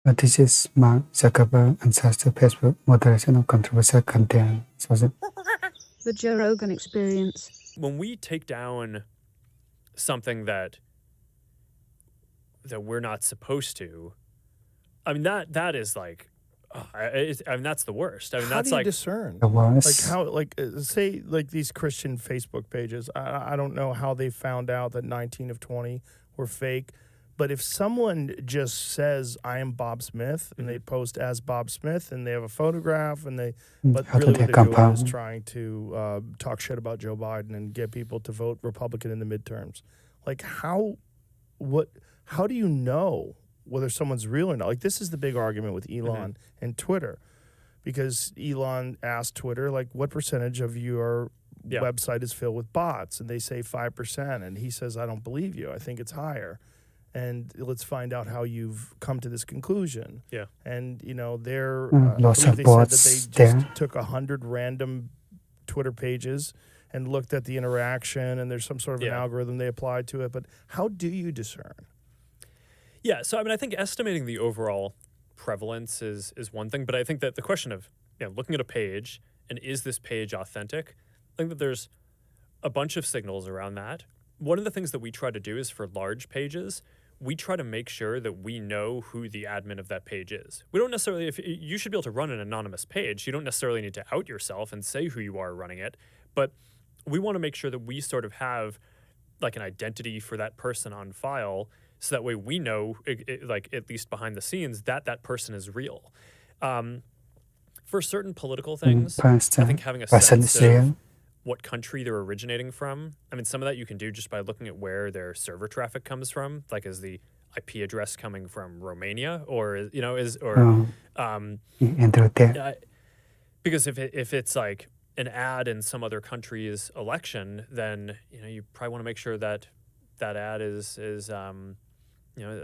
This is Mark Zuckerberg and Sasha Facebook moderation of controversial content. The Joerogan experience. When we take down something that we're not supposed to, I mean that is like, I mean that's the worst. I mean How that's do you like discern? The worst. Like how, say, like these Christian Facebook pages. I don't know how they found out that 19 of 20 were fake, but if someone just says I am Bob Smith and they post as Bob Smith and they have a photograph and but how really do what they they're doing is compound? trying to talk shit about Joe Biden and get people to vote Republican in the midterms. Like how do you know whether someone's real or not? Like this is the big argument with Elon and Twitter, because Elon asked Twitter, like, what percentage of your website is filled with bots? And they say 5%. And he says, I don't believe you. I think it's higher. And let's find out how you've come to this conclusion. Yeah. And, you know, they're, lots I of believe they said bots that they just there. took 100 random Twitter pages and looked at the interaction, and there's some sort of an algorithm they applied to it. But how do you discern? Yeah, so I mean I think estimating the overall prevalence is one thing, but I think that the question of looking at a page and is this page authentic, I think that there's a bunch of signals around that. One of the things that we try to do is for large pages, we try to make sure that we know who the admin of that page is. We don't necessarily, if you should be able to run an anonymous page, you don't necessarily need to out yourself and say who you are running it, but we want to make sure that we sort of have like an identity for that person on file, so that way we know, like at least behind the scenes, that that person is real. For certain political things, I think having a sense of what country they're originating from. I mean, some of that you can do just by looking at where their server traffic comes from, like is the IP address coming from Romania, or because if it's like an ad in some other country's election, then you probably want to make sure that that ad is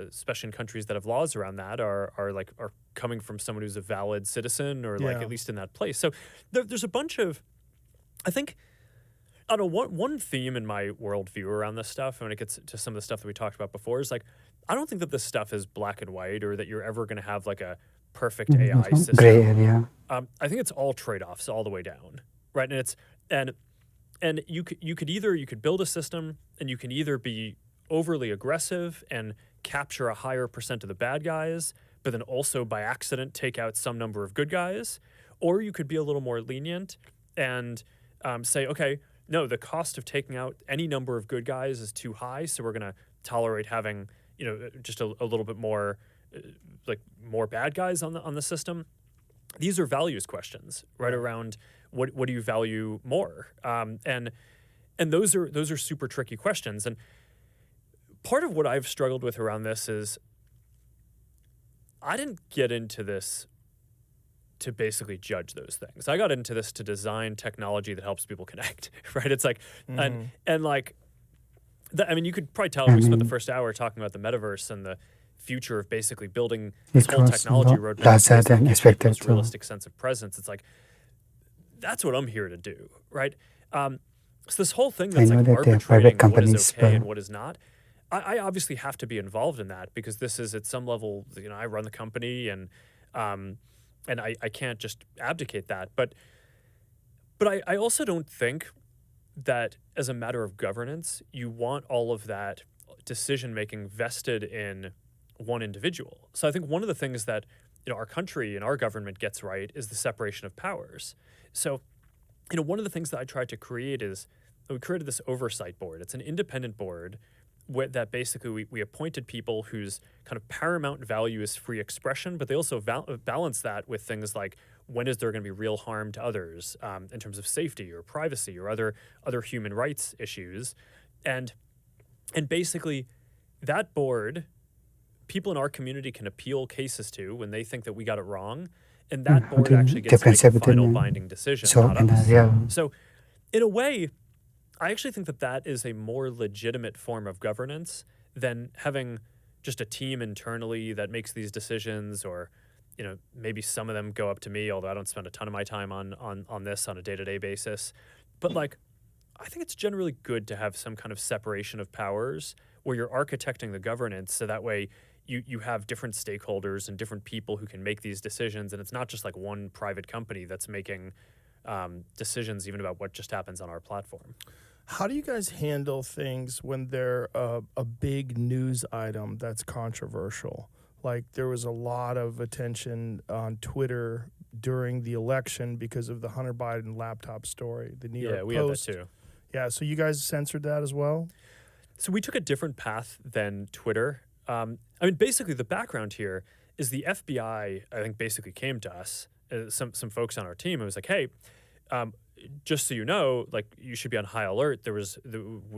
especially in countries that have laws around that, are coming from someone who's a valid citizen, or like at least in that place. So there's a bunch of, I think, I don't know, one theme in my worldview around this stuff, and when it gets to some of the stuff that we talked about before, is like, I don't think that this stuff is black and white, or that you're ever going to have like a perfect AI system. Gray area. I think it's all trade-offs all the way down, right? And it's and you could build a system, and you can either be overly aggressive and capture a higher percent of the bad guys, but then also by accident take out some number of good guys, or you could be a little more lenient and say, okay, no, the cost of taking out any number of good guys is too high, so we're going to tolerate having just a little bit more like more bad guys on the system. These are values questions, right? Around what do you value more, and those are super tricky questions. And part of what I've struggled with around this is I didn't get into this to basically judge those things. I got into this to design technology that helps people connect, right? It's like, and like, I mean, you could probably tell we spent the first hour talking about the metaverse and the future of basically building this whole technology roadmap that gives people this realistic sense of presence. It's like, that's what I'm here to do, right? So this whole thing that's like arbitrating what is okay and what is not, I obviously have to be involved in that, because this is at some level, I run the company, and I can't just abdicate that. But I also don't think that as a matter of governance, you want all of that decision-making vested in one individual. So I think one of the things that our country and our government gets right is the separation of powers. So one of the things that I tried to create is we created this oversight board. It's an independent board that basically we appointed people whose kind of paramount value is free expression, but they also balance that with things like, when is there going to be real harm to others in terms of safety or privacy or other human rights issues. And basically that board, people in our community can appeal cases to when they think that we got it wrong, and that board actually gets to make a final binding decision, not us. So in a way, I actually think that that is a more legitimate form of governance than having just a team internally that makes these decisions, or maybe some of them go up to me, although I don't spend a ton of my time on this on a day-to-day basis. But like, I think it's generally good to have some kind of separation of powers where you're architecting the governance, so that way you have different stakeholders and different people who can make these decisions, and it's not just like one private company that's making decisions even about what just happens on our platform. How do you guys handle things when they're a big news item that's controversial? Like there was a lot of attention on Twitter during the election because of the Hunter Biden laptop story. The New York Post. Yeah, we had that too. Yeah, so you guys censored that as well? So we took a different path than Twitter. I mean, basically the background here is the FBI, I think, basically came to us, some folks on our team, and was like, hey, just so you know, like you should be on high alert. There was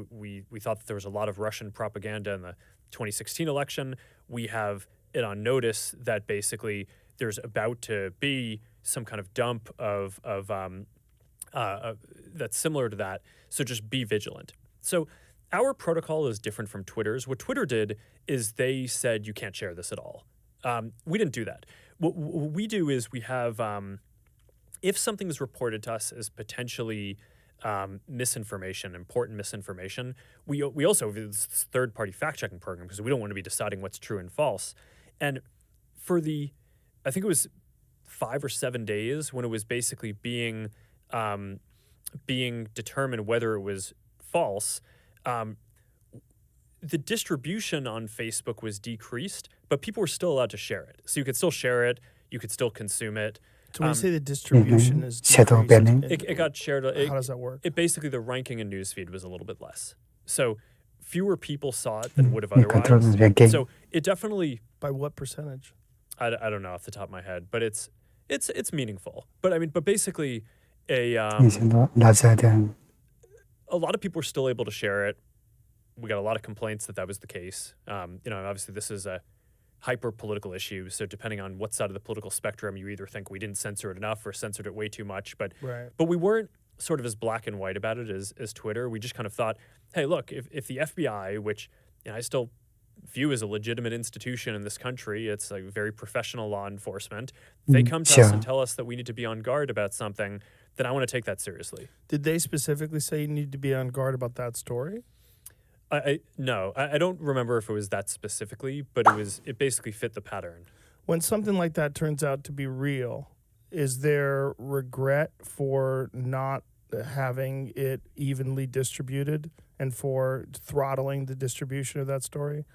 we thought that there was a lot of Russian propaganda in the 2016 election. We have it on notice that basically there's about to be some kind of dump of that's similar to that. So just be vigilant. So our protocol is different from Twitter's. What Twitter did is they said you can't share this at all. We didn't do that. What we do is we have. If something is reported to us as potentially misinformation, important misinformation, we also have this third-party fact-checking program because we don't want to be deciding what's true and false. And for I think it was 5 or 7 days when it was basically being determined whether it was false, the distribution on Facebook was decreased, but people were still allowed to share it. So you could still share it, you could still consume it. So when you say the distribution is Shadow decreased, banning. It got shared. how does that work? It basically, the ranking in newsfeed was a little bit less. So fewer people saw it than would have otherwise. So it definitely. By what percentage? I don't know off the top of my head, but it's meaningful. But I mean, but basically, a lot of people were still able to share it. We got a lot of complaints that was the case. Obviously this is a hyper-political issue, so depending on what side of the political spectrum, you either think we didn't censor it enough or censored it way too much. But we weren't sort of as black and white about it as Twitter. We just kind of thought, hey, look, if the FBI, which I still view as a legitimate institution in this country, it's like very professional law enforcement, they come to us and tell us that we need to be on guard about something, then I want to take that seriously. Did they specifically say you need to be on guard about that story? No, I don't remember if it was that specifically, but it basically fit the pattern. When something like that turns out to be real, is there regret for not having it evenly distributed and for throttling the distribution of that story?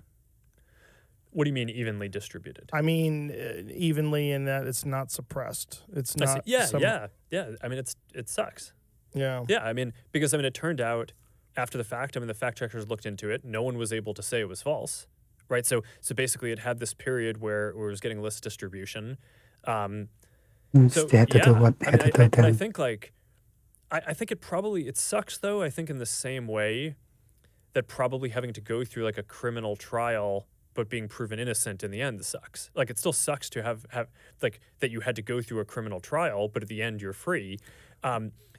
What do you mean evenly distributed? I mean evenly in that it's not suppressed. It's not. Yeah. I mean, it sucks. Yeah. Yeah. I mean, because it turned out after the fact. I mean, the fact checkers looked into it. No one was able to say it was false, right? So basically, it had this period where it was getting less distribution. I think I think it sucks though. I think in the same way that probably having to go through like a criminal trial but being proven innocent in the end sucks. Like it still sucks to have like that you had to go through a criminal trial, but at the end you're free.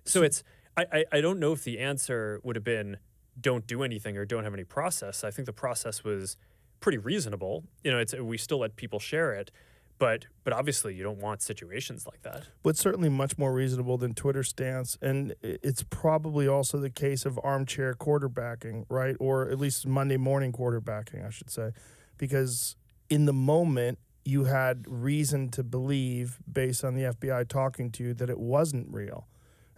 So it's I don't know if the answer would have been don't do anything or don't have any process. I think the process was pretty reasonable. We still let people share it. But obviously, you don't want situations like that. But it's certainly much more reasonable than Twitter's stance. And it's probably also the case of armchair quarterbacking, right? Or at least Monday morning quarterbacking, I should say. Because in the moment, you had reason to believe, based on the FBI talking to you, that it wasn't real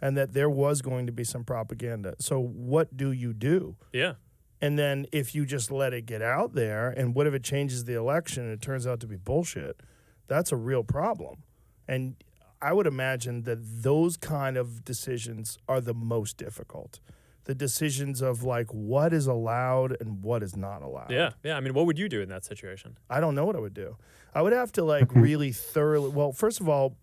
and that there was going to be some propaganda. So what do you do? Yeah. And then if you just let it get out there, and what if it changes the election and it turns out to be bullshit? That's a real problem. And I would imagine that those kind of decisions are the most difficult. The decisions of like what is allowed and what is not allowed. Yeah. I mean, what would you do in that situation? I don't know what I would do. I would have to like really thoroughly, well, first of all,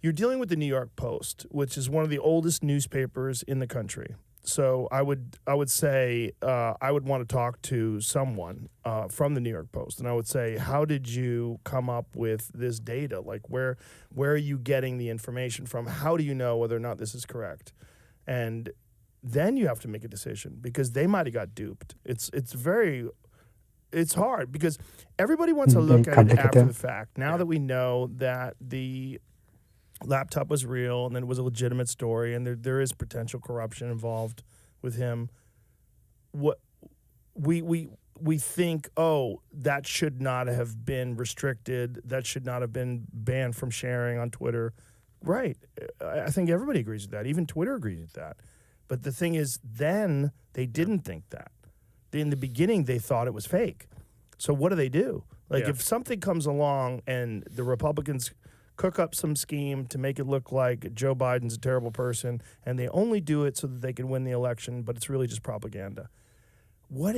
you're dealing with the New York Post, which is one of the oldest newspapers in the country. So I would say I would want to talk to someone from the New York Post, and I would say, how did you come up with this data? Like, where are you getting the information from? How do you know whether or not this is correct? And then you have to make a decision because they might have got duped. It's hard because everybody wants to look at it after the fact. Now that we know that the laptop was real and then it was a legitimate story and there is potential corruption involved with him. What we we think, oh, that should not have been restricted. That should not have been banned from sharing on Twitter. Right. I think everybody agrees with that. Even Twitter agrees with that. But the thing is, then they didn't think that. In the beginning, they thought it was fake. So what do? Like, if something comes along and the Republicans cook up some scheme to make it look like Joe Biden's a terrible person, and they only do it so that they can win the election, but it's really just propaganda. What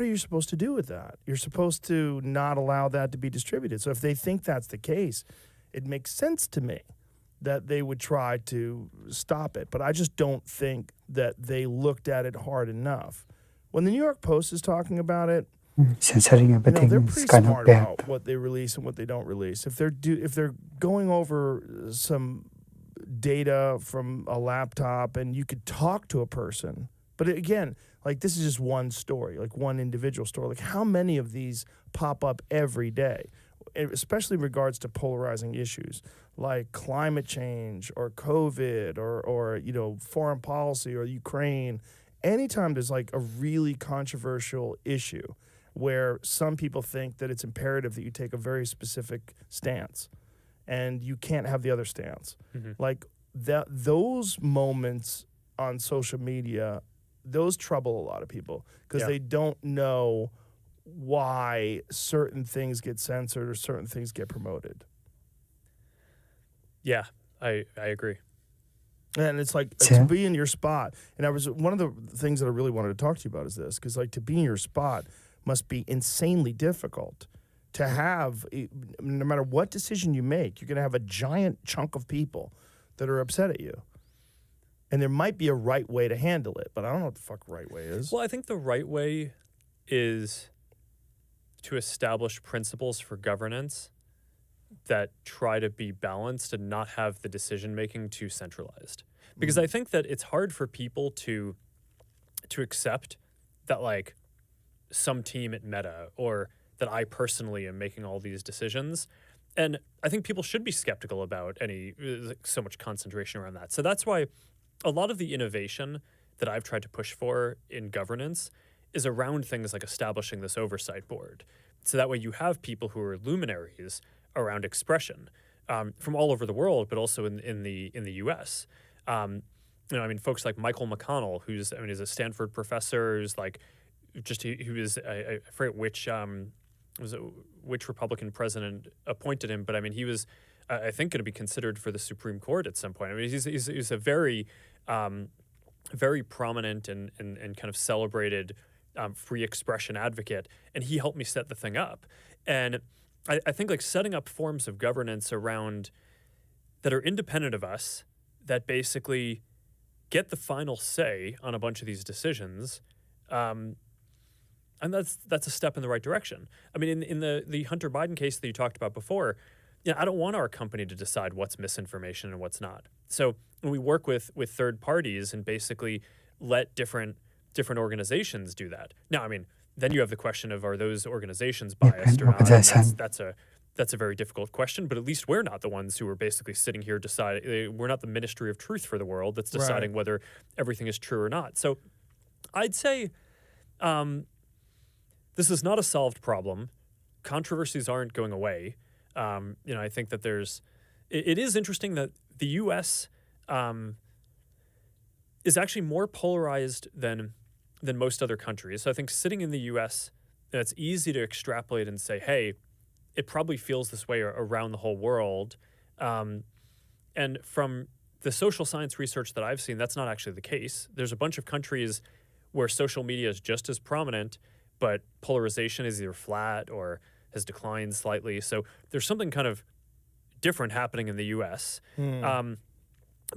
are you supposed to do with that? You're supposed to not allow that to be distributed. So if they think that's the case, it makes sense to me that they would try to stop it. But I just don't think that they looked at it hard enough. When the New York Post is talking about it, censoring everything they're is pretty kind of smart bad. about what they release and what they don't release. If they're going over some data from a laptop and you could talk to a person, but again, like, this is just one story, like one individual story. Like, how many of these pop up every day, especially in regards to polarizing issues like climate change or COVID or foreign policy or Ukraine. Anytime there's like a really controversial issue where some people think that it's imperative that you take a very specific stance and you can't have the other stance. Like, those moments on social media, those trouble a lot of people because they don't know why certain things get censored or certain things get promoted. Yeah, I agree. And it's like to be in your spot. And one of the things that I really wanted to talk to you about is this, because like to be in your spot must be insanely difficult. To have, no matter what decision you make, you're going to have a giant chunk of people that are upset at you. And there might be a right way to handle it, but I don't know what the fuck right way is. Well, I think the right way is to establish principles for governance that try to be balanced and not have the decision-making too centralized. Because I think that it's hard for people to accept that, like, some team at Meta or that I personally am making all these decisions. And I think people should be skeptical about so much concentration around that. So that's why a lot of the innovation that I've tried to push for in governance is around things like establishing this oversight board. So that way you have people who are luminaries around expression from all over the world, but also in the U.S. Folks like Michael McConnell, who's a Stanford professor, who's like he was I forget which Republican president appointed him, but he was I think going to be considered for the Supreme Court at some point. He's a very very prominent and kind of celebrated free expression advocate, and he helped me set the thing up. And I think like setting up forms of governance around that are independent of us, that basically get the final say on a bunch of these decisions, and that's a step in the right direction. In the Hunter Biden case that you talked about before, I don't want our company to decide what's misinformation and what's not. So we work with third parties and basically let different organizations do that. Now, then you have the question of, are those organizations biased or not? And that's a very difficult question, but at least we're not the ones who are basically sitting here deciding. We're not the Ministry of Truth for the world that's deciding whether everything is true or not. So I'd say this is not a solved problem. Controversies aren't going away. I think that it is interesting that the U.S. Is actually more polarized than most other countries. So I think sitting in the U.S., it's easy to extrapolate and say, hey, it probably feels this way around the whole world. And from the social science research that I've seen, that's not actually the case. There's a bunch of countries where social media is just as prominent, but polarization is either flat or has declined slightly. So there's something kind of different happening in the U.S.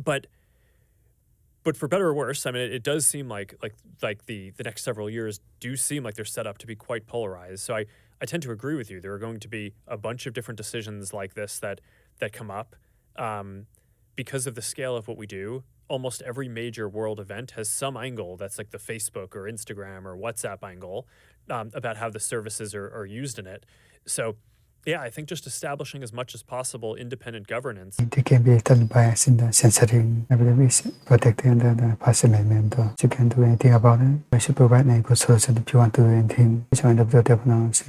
But for better or worse, it does seem like the next several years do seem like they're set up to be quite polarized. So I tend to agree with you. There are going to be a bunch of different decisions like this that come up because of the scale of what we do. Almost every major world event has some angle that's like the Facebook or Instagram or WhatsApp angle about how the services are used in it. So Yeah, I think just establishing as much as possible independent governance. They can be done by censoring everything, protecting the First Amendment. You can do anything about it. We should provide a good solution if you want to do anything. Which one of the developments?